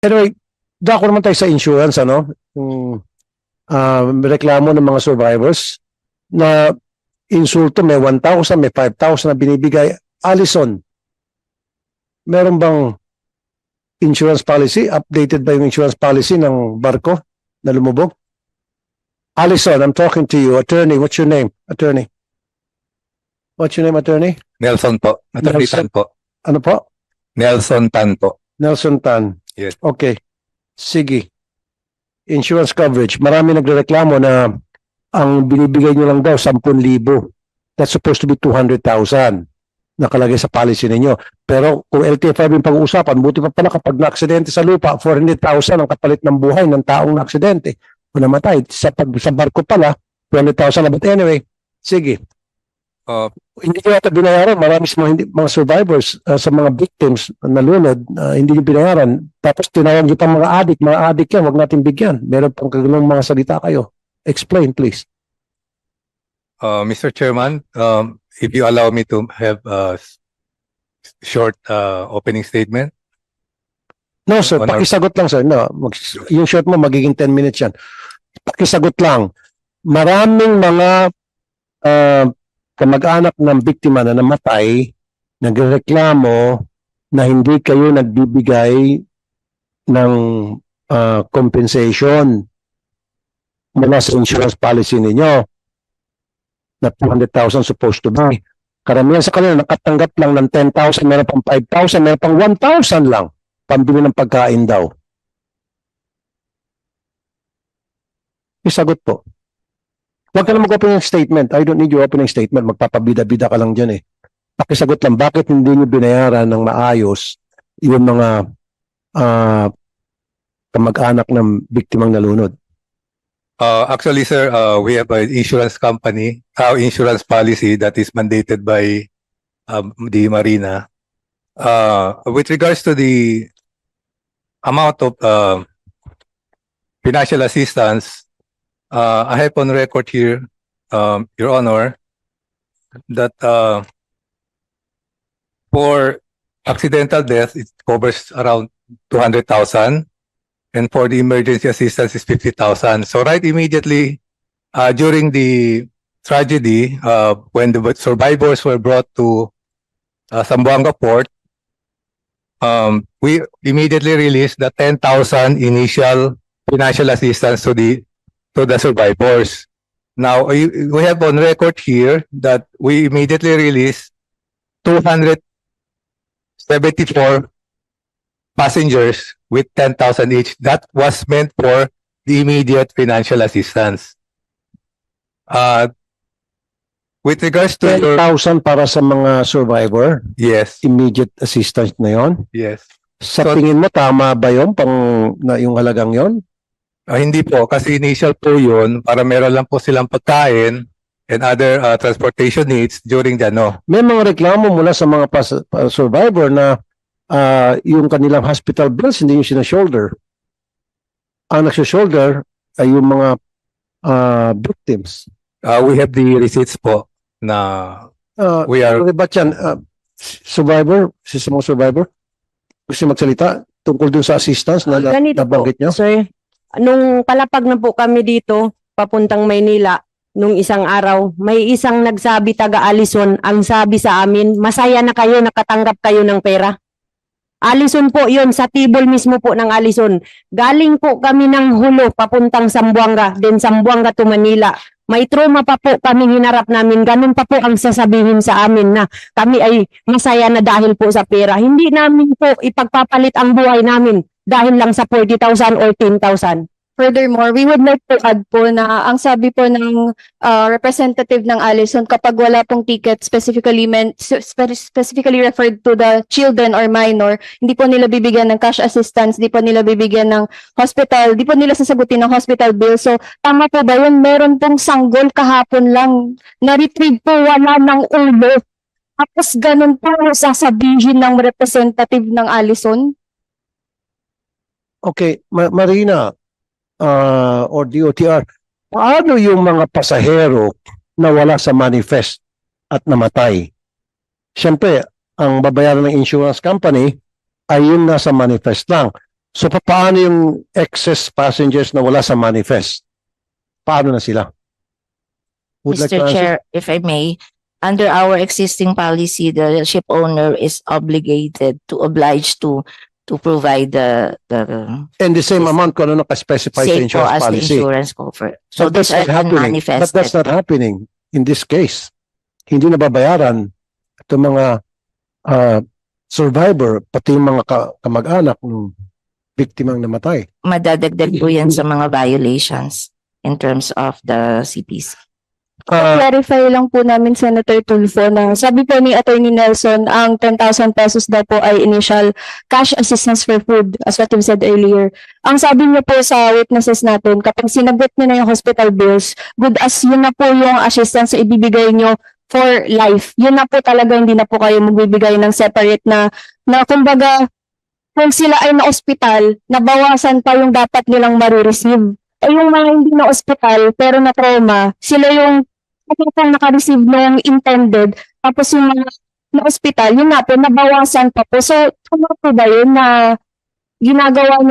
Anyway, dako naman tayo sa insurance, ano? Yung reklamo ng mga survivors na insulto, may 1,000, may 5,000 na binibigay. Allison, meron bang insurance policy? Updated ba yung insurance policy ng barko na lumubog? Allison, I'm talking to you. Attorney, what's your name? Attorney. What's your name, attorney? Nelson po. Attorney Nelson. Tan po. Ano po? Nelson Tan po. Nelson Tan. Yes. Okay. Sige. Insurance coverage. Marami nagrereklamo na ang binibigay nyo lang daw 10,000. That's supposed to be 200,000 nakalagay sa policy ninyo. Pero kung LTFRB yung pag-uusapan, buti pa pala kapag na-aksidente sa lupa, 400,000 ang kapalit ng buhay ng taong na-aksidente. Kung namatay, sa barko pala, 200,000 na. But anyway, sige. Hindi nyo yata binayaran. Marami sa mga survivors, sa mga victims na lunod, hindi nyo binayaran. Tapos tinawag nyo pa mga adik yan, huwag natin bigyan. Meron pang kagulong mga salita kayo. Explain, please. Mr. Chairman, if you allow me to have a short opening statement. No, sir. Honor. Pakisagot lang, sir. No, yung short mo, magiging 10 minutes yan. Pakisagot lang. Maraming mga kamag-anak ng biktima na namatay, nagreklamo na hindi kayo nagbibigay ng compensation mula sa insurance policy ninyo na 200,000 supposed to be. Karamihan sa kanila nakatanggap lang ng 10,000, meron pang 5,000, meron pang 1,000 lang pambili ng pagkain daw. Isagot po. Huwag ka na mag-opening statement. I don't need your opening statement. Magpapabida-bida ka lang dyan eh. Pakisagot lang, bakit hindi nyo binayaran ng maayos yung mga kamag-anak ng biktimang nalunod? Actually, sir, we have an insurance company, insurance policy that is mandated by the Marina. With regards to the amount of financial assistance, I have on record here, Your Honor, that for accidental death, it covers around 200,000. And for the emergency assistance is 50,000. So right immediately during the tragedy, when the survivors were brought to Zamboanga Port, we immediately released the 10,000 initial financial assistance to the survivors. Now we have on record here that we immediately released 274 passengers with 10,000 each. That was meant for the immediate financial assistance. With regards to 10,000 para sa mga survivor, yes, immediate assistance na yon. yes. Sa So- tingin mo, tama ba yun? Na yung halagang yon? Hindi po, kasi initial po yun, para meron lang po silang pagkain and other transportation needs during the May mga reklamo mula sa mga survivor na yung kanilang hospital bills hindi yung sinashoulder. Ang nagsashoulder ay yung mga victims. we have the receipts po na we are Ano ba yan? Survivor? Si mga survivor? Gusto magsalita tungkol dun sa assistance na Ganito po, nabanggit nyo? sir. Nung palapag na po kami dito, papuntang Maynila, nung isang araw, may isang nagsabi taga Allison, ang sabi sa amin, masaya na kayo, nakatanggap kayo ng pera. Allison po yun, sa tibol mismo po ng Allison. Galing po kami ng Hulo, papuntang Zamboanga, then Zamboanga to Manila. May trauma pa po kami hinarap namin, ganun pa po ang sasabihin sa amin na kami ay masaya na dahil po sa pera. Hindi namin po ipagpapalit ang buhay namin dahil lang sa 40,000 or 10,000. Furthermore, we would like to add po na ang sabi po ng representative ng Allison, kapag wala pong ticket specifically referred to the children or minor, hindi po nila bibigyan ng cash assistance, hindi po nila bibigyan ng hospital, hindi po nila sasagutin ng hospital bill. So, tama po ba yun? Meron pong sanggol kahapon lang. Na-retrieve po, wala ng ulo. Tapos ganun po sasabihin ng representative ng Allison. Okay, Marina or DOTR, paano yung mga pasahero na wala sa manifest at namatay? Siyempre, ang babayaran ng insurance company ay yung nasa manifest lang. So paano yung excess passengers na wala sa manifest? Paano na sila? Would like to Mr. answer? Chair, if I may, under our existing policy, the ship owner is obligated to oblige to provide the And the same amount kung ano nakaspecify sa same po insurance as the policy. insurance cover. So But that's these are not happening. But that's unmanifested. not happening in this case. Hindi nababayaran itong mga survivor, pati yung mga kamag-anak ng biktimang namatay. Madadagdag po yan sa mga violations in terms of the CPC. Clarify lang po namin, Senator Tulfo, na sabi po ni Attorney Nelson, ang 10,000 pesos daw po ay initial cash assistance for food, as what you said earlier. Ang sabi niyo po sa witnesses natin, kapag sinagot niyo na yung hospital bills, good as yun na po yung assistance na ibibigay niyo for life. Yun na po talaga, hindi na po kayo magbibigay ng separate na kumbaga, kung sila ay na-hospital, nabawasan pa yung dapat nilang marireceive. Eh yung mga hindi na-hospital pero na-trauma, sila yung kapag naka-receive ng intended, tapos yung mga na-hospital, yun na po, nabawasan pa po. So, ano po ba yun na ginagawa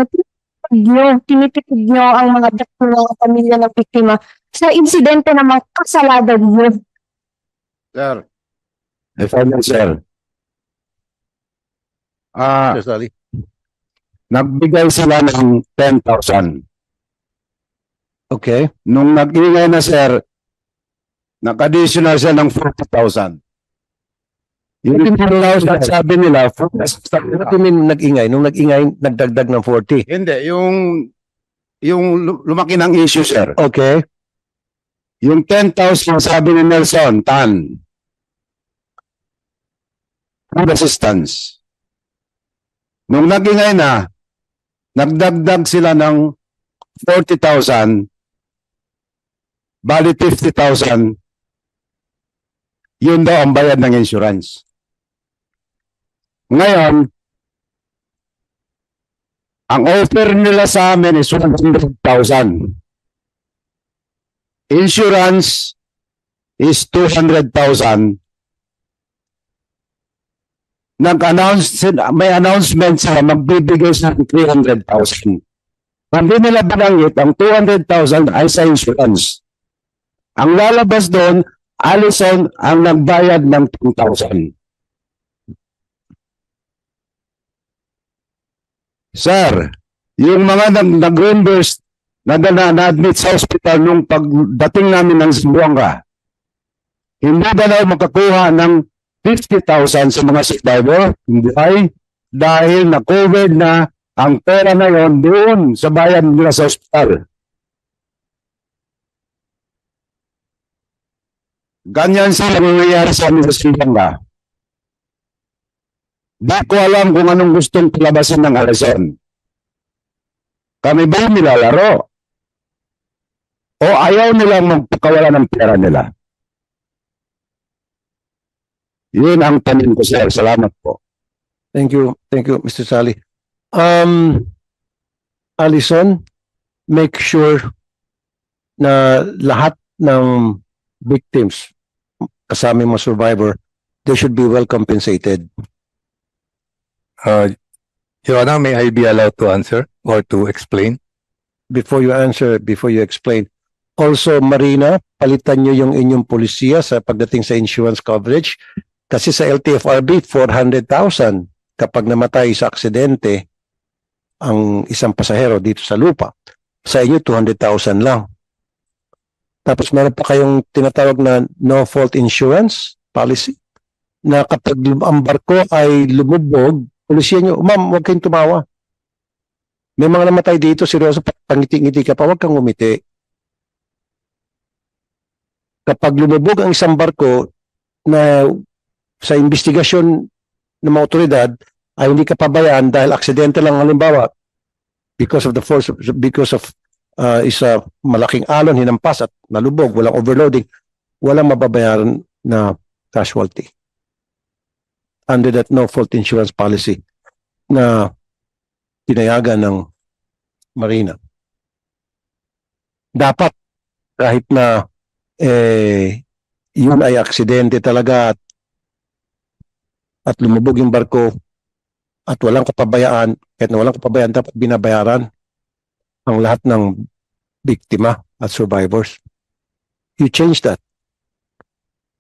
nyo, tinitipid nyo ang mga pamilya ng biktima sa insidente na mga kasalanan nyo? Sir. If I may, sir. Sir Sally. Nagbigay sila ng 10,000. Okay. Nung nag-ingay na, sir, nag-additional siya ng 40,000. Yung 10,000, sabi nila, What do you mean nag-ingay? Nung nag-ingay, nagdagdag ng 40. hindi, yung lumaki ng issue, sir. Okay. Yung 10,000, sabi ni Nelson, food assistance. Nung nag-ingay na, nagdagdag sila ng 40,000, bali 50,000, yun daw ang bayad ng insurance. Ngayon, ang offer nila sa amin is 100,000. Insurance is 200,000. May announcement sila, magbibigay sa 300,000. Hindi nila binanggit, ang 200,000 ay sa insurance. Ang lalabas doon, Allison ang nagbayad ng 10,000. Sir, yung mga nag-reimburse na-admit sa hospital nung pagdating namin ng Zamboanga, hindi ba daw makakuha ng 50,000 sa mga survivor? Hindi ay dahil na-covered na ang pera na yon doon sa bayan nila sa hospital. Ganyan sila nangyayari sa amin sa Zamboanga. Di ko alam kung anong gustong palabasin ng Allison. Kami ba nilalaro? O ayaw nilang magpakawala ng pera nila? Yun ang tanong ko, sir. Salamat po. Thank you, Mr. Sally. Allison, make sure na lahat ng victims, kasama yung mga survivor, they should be well compensated. Your Honor, may I be allowed to answer or to explain? Before you answer, before you explain. Also, Marina, palitan nyo yung inyong polisiya sa pagdating sa insurance coverage. Kasi sa LTFRB, 400,000 kapag namatay sa aksidente ang isang pasahero dito sa lupa. Sa inyo, 200,000 lang. Tapos meron pa kayong tinatawag na no-fault insurance policy na kapag ang barko ay lumubog, polisiya nyo, ma'am, huwag kayong tumawa. May mga namatay dito, seryoso, pangiti-ngiti ka pa, huwag kang ngumiti. Kapag lumubog ang isang barko na sa investigasyon ng mga otoridad ay hindi ka pabayaan dahil aksidente lang halimbawa because of the force, because of isa malaking alon hinampas at nalubog, walang overloading, walang mababayaran na casualty under that no-fault insurance policy na tinayagan ng Marina. Dapat kahit na yun ay aksidente talaga at lumubog yung barko, at walang kapabayaan, kahit na walang kapabayaan, dapat binabayaran ang lahat ng biktima at survivors. You change that.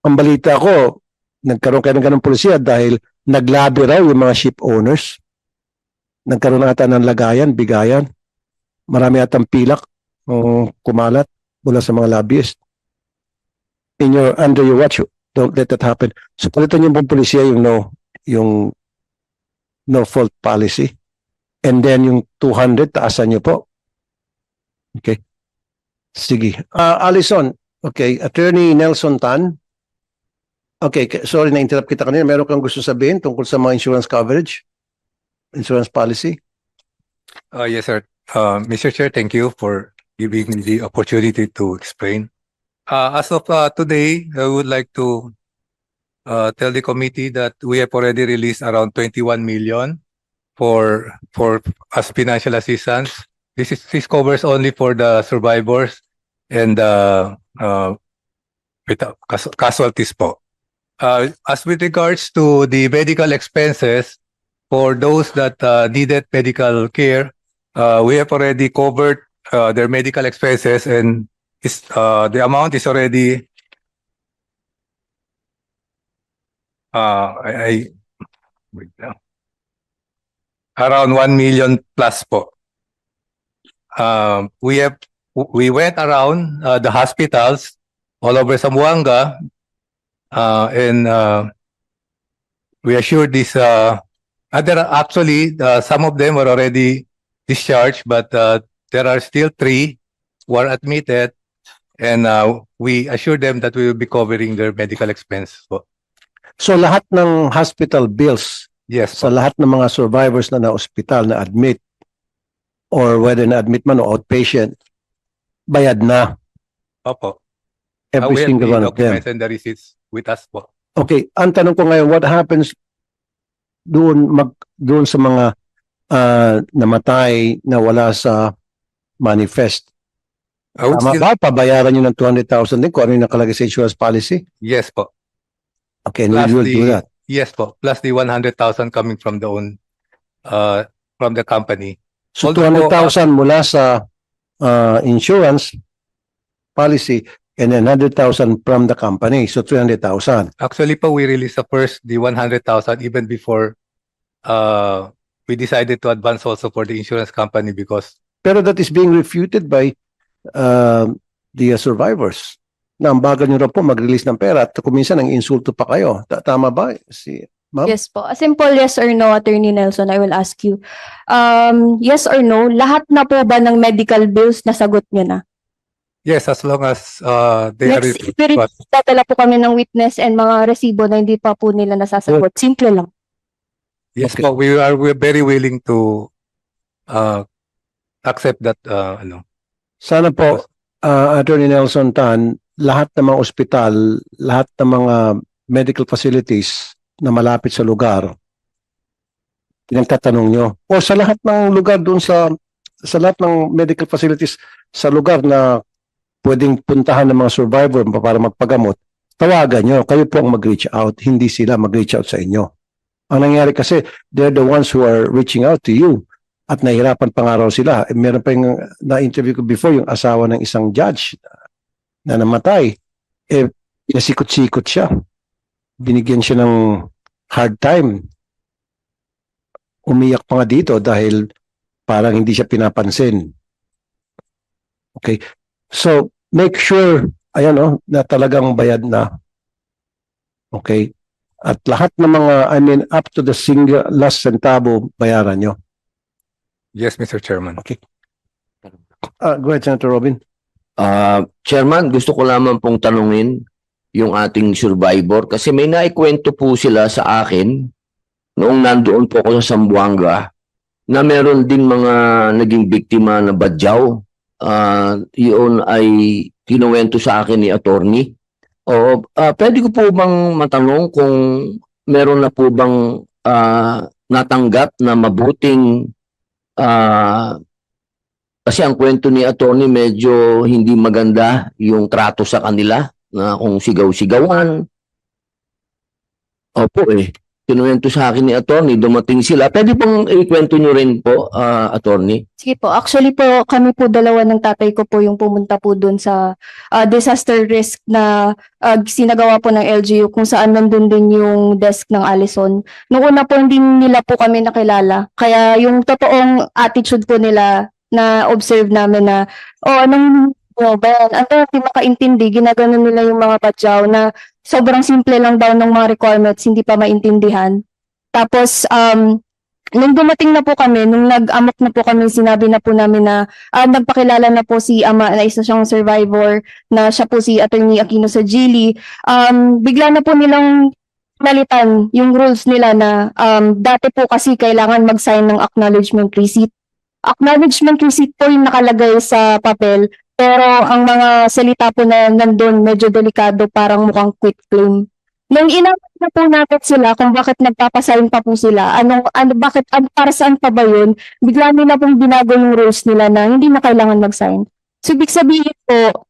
Ang balita ko, nagkaroon kayo ng ganong polisiya dahil naglabi raw yung mga ship owners. Nagkaroon na ata ng lagayan, bigayan. Marami atang pilak kumalat mula sa mga lobbyist. Under your watch, don't let that happen. So palitan yung pong polisiya yung no fault policy. And then yung 200, taasan nyo po. Okay. Sige. Alison, okay. Attorney Nelson Tan. Okay, sorry na-interrupt kita kanina. Meron kang gusto sabihin tungkol sa mga insurance coverage? Insurance policy? Yes, sir. Mr. Chair, thank you for giving me the opportunity to explain. As of today, I would like to tell the committee that we have already released around 21 million for as financial assistance. This covers only for the survivors and casualties po. As with regards to the medical expenses for those that needed medical care, we have already covered their medical expenses, and the amount is already wait lang. Around 1 million plus po. We went around the hospitals all over Zamboanga, and we assured this. There are actually some of them were already discharged, but there are still 3 who are admitted, and we assured them that we will be covering their medical expense. So lahat ng hospital bills Yes, sa lahat ng mga survivors na na-hospital, na admit, or whether na-admit man o outpatient, bayad na. Opo. Every We have single the one of them. documents and the receipts with us po. Okay, ang tanong ko ngayon, what happens doon sa mga namatay na wala sa manifest? I would Tama still- ba? Pabayaran nyo ng 200,000 din kung ano yung nakalagay sa insurance policy? Yes po. Okay, and Plus we will do that. Yes po. Plus the 100,000 coming from from the company. So Although, 200,000 mula sa insurance policy and then 100,000 from the company. So 300,000. Actually po, we released the 100,000 even before we decided to advance also for the insurance company because Pero that is being refuted by the survivors. Na ang bagal nyo raw po mag-release ng pera at kuminsan ang insulto pa kayo. Tama ba? Ma'am? Yes po. A simple yes or no, Attorney Nelson, I will ask you. Yes or no, lahat na po ba ng medical bills nasagot niyo na? yes, as long as they are Next spirit, tatala po kami ng witness and mga resibo na hindi pa po nila nasasagot. Simple lang. yes Okay. po, we're very willing to accept that Sana po, Attorney Nelson Tan, lahat ng mga ospital, lahat ng mga medical facilities na malapit sa lugar, pinagtatanong nyo. O sa lahat ng lugar doon sa lahat ng medical facilities sa lugar na pwedeng puntahan ng mga survivor para magpagamot, tawagan nyo. Kayo po ang mag-reach out, hindi sila mag-reach out sa inyo. Ang nangyari kasi, they're the ones who are reaching out to you. At nahirapan pa nga raw sila. Meron pa yung na-interview ko before, yung asawa ng isang judge na namatay. Nasikot-sikot siya. Binigyan siya ng hard time. Umiyak pa nga dito dahil parang hindi siya pinapansin. Okay. So, make sure, ayan na talagang bayad na. Okay. At lahat ng mga, up to the single last centavo, bayaran nyo. yes, Mr. Chairman. Go ahead, Senator Robin. Chairman, gusto ko lamang pong tanungin yung ating survivor kasi may naikwento po sila sa akin noong nandoon po ako sa Zamboanga na meron ding mga naging biktima na badyaw. Yun ay kinuwento sa akin ni attorney. Pwede ko po bang matanong kung meron na po bang natanggap na mabuting kasi ang kwento ni attorney medyo hindi maganda yung trato sa kanila na kung sigaw-sigawan. Opo kinuwento sa akin ni attorney, dumating sila. Pwede pong ikwento nyo rin po, attorney? Sige po. Actually po, kami po dalawa ng tatay ko po yung pumunta po dun sa disaster risk na sinagawa po ng LGU kung saan nandun din yung desk ng Allison. Noong una po hindi nila po kami nakilala. Kaya yung totoong attitude po nila na observe namin na, anong ba yan? Ano, hindi makaintindi, ginagano nila yung mga badyaw na sobrang simple lang daw ng mga requirements, hindi pa maintindihan. Tapos, nung dumating na po kami, nung nag-amok na po kami, sinabi na po namin na nagpakilala na po si ama na isa siyang survivor, na siya po si Attorney Aquino sa Gili. Bigla na po nilang nalitan yung rules nila na dati po kasi kailangan mag-sign ng acknowledgement receipt. Acknowledgement receipt po yung nakalagay sa papel, pero ang mga salita po na nandun medyo delikado, parang mukhang quit claim. Nung inawat na po natin sila kung bakit nagpapasign pa po sila, para saan pa ba yun, bigla nila pong binago yung rules nila na hindi na kailangan mag-sign. So, ibig sabihin po,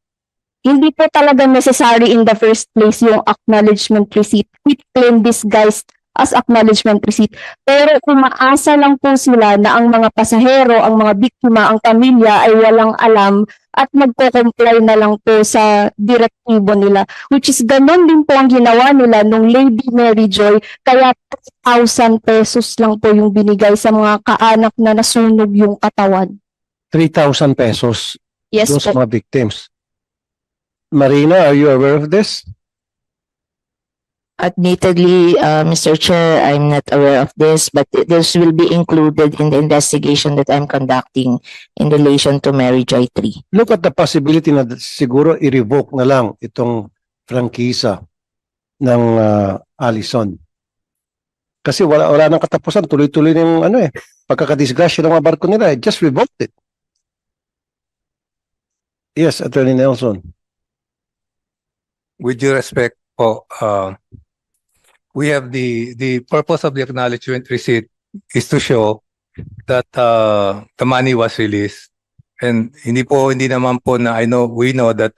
hindi po talaga necessary in the first place yung acknowledgement receipt. Quit claim disguised as acknowledgement receipt. Pero umaasa lang po sila na ang mga pasahero, ang mga biktima, ang pamilya ay walang alam at magko-comply na lang po sa direktibo nila. Which is ganun din po ang ginawa nila nung Lady Mary Joy. Kaya 3,000 pesos lang po yung binigay sa mga kaanak na nasunog yung katawan. 3,000 pesos Yes doon sa po. mga victims. Marina, are you aware of this? Admittedly, Mr. Chair, I'm not aware of this, but this will be included in the investigation that I'm conducting in relation to Mary Joy 3. Look at the possibility na siguro i-revoke na lang itong frankisa ng Allison. Kasi wala nang katapusan, tuloy-tuloy ng pagkakadisgrasya ng mga barko nila. Just revoked it. Yes, Attorney Nelson. With due respect po, we have the purpose of the acknowledgement receipt is to show that the money was released. And hindi naman po na we know that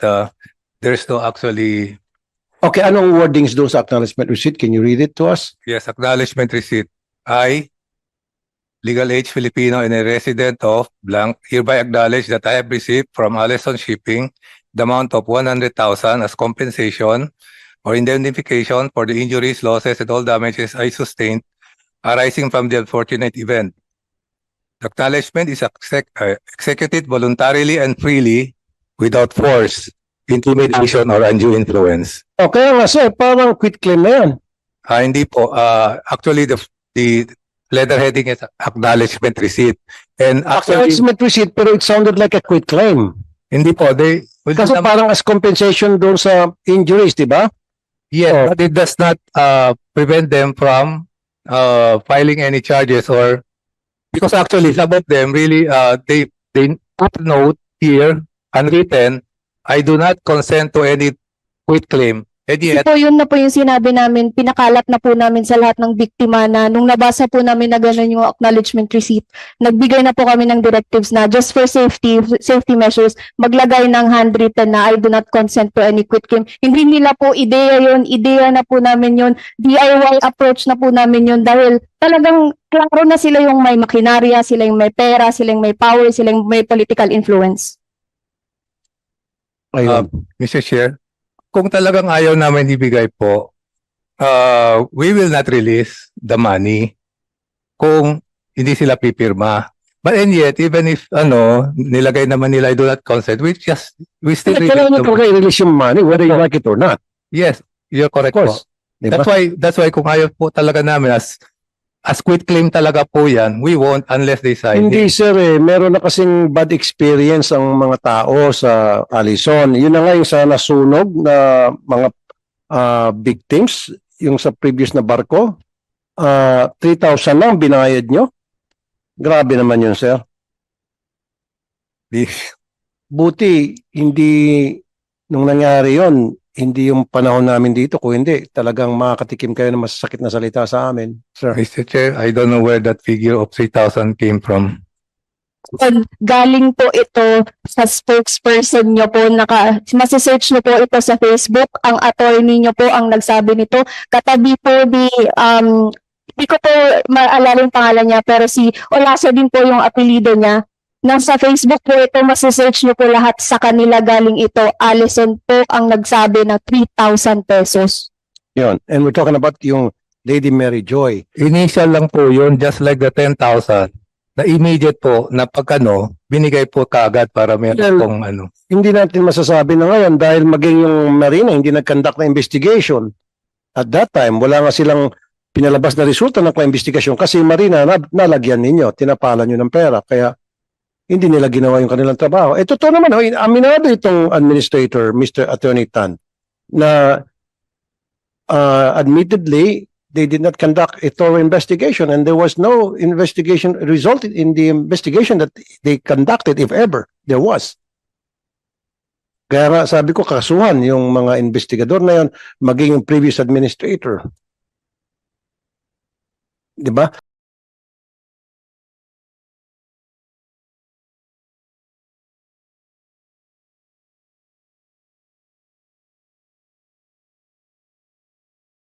there's no actually, Okay, anong wordings doon sa acknowledgement receipt? Can you read it to us? yes, acknowledgement receipt. I, legal age Filipino and a resident of blank, hereby acknowledge that I have received from Allison Shipping the amount of 100,000 as compensation or indemnification for the injuries, losses, and all damages I sustained arising from the unfortunate event. The acknowledgement is executed voluntarily and freely without force, intimidation, or undue influence. Okay nga sir, parang quit claim na yan. Hindi po. Actually, the letter heading is acknowledgement receipt. And actually, Acknowledgement receipt pero it sounded like a quit claim. hindi po. They will Kasi parang as compensation doon sa injuries, di ba? yes, but it does not prevent them from filing any charges or because actually some of them really they put a note here unwritten, I do not consent to any quit claim. And yet, Po, yun na po yung sinabi namin, pinakalat na po namin sa lahat ng biktima na nung nabasa po namin na gano'n yung acknowledgement receipt, nagbigay na po kami ng directives na just for safety measures, maglagay ng handwritten na I do not consent to any quit claim. Hindi nila po ideya na po namin yun, DIY approach na po namin yun dahil talagang klaro na sila yung may makinarya, sila yung may pera, sila yung may power, sila yung may political influence. Ayun. Mr. Chair, kung talagang ayaw namin ibigay po, we will not release the money kung hindi sila pipirma. But and yet, even if nilagay naman nila I do not consent, we still Kailangan nyo release talaga i-release yung money whether you like it or not. Yes, you're correct Of course. po. Di ba? That's why kung ayaw po talaga namin as quit claim talaga po yan, we won't unless they sign Hindi it. sir meron na kasing bad experience ang mga tao sa Allison. Yun na nga yung sa nasunog na mga victims, yung sa previous na barko, 3,000 lang binayad nyo. Grabe naman yun sir. Di- Buti hindi nung nangyari yon hindi yung panahon namin dito. Kung hindi, talagang makakatikim kayo ng masasakit na salita sa amin, sir. Mr. Chair, I don't know where that figure of 3,000 came from. Galing po ito sa spokesperson nyo po, masisearch nyo po ito sa Facebook, ang attorney nyo po ang nagsabi nito, katabi po ni Hindi ko po maalala yung pangalan niya, pero si Olaso din po yung apelido niya. Nasa Facebook po ito, masisearch niyo po lahat sa kanila galing ito. Allison po ang nagsabi na 3,000 pesos. Yun. And we're talking about yung Lady Mary Joy. Initial lang po yun, just like the 10,000. Na immediate po, na pagkano, binigay po kaagad para meron Well, pong ano. Hindi natin masasabi na ngayon dahil maging yung Marina hindi nag-conduct na investigation. At that time, wala nga silang pinalabas na resulta ng investigation kasi Marina, nalagyan ninyo, tinapalan nyo ng pera. Kaya hindi nila ginawa yung kanilang trabaho. Eh, totoo naman, aminado itong administrator, Mr. Attorney Tan, na admittedly, they did not conduct a thorough investigation and there was no investigation resulted in the investigation that they conducted, if ever there was. Kaya nga sabi ko, kasuhan yung mga investigador na yun, maging yung previous administrator. Di ba?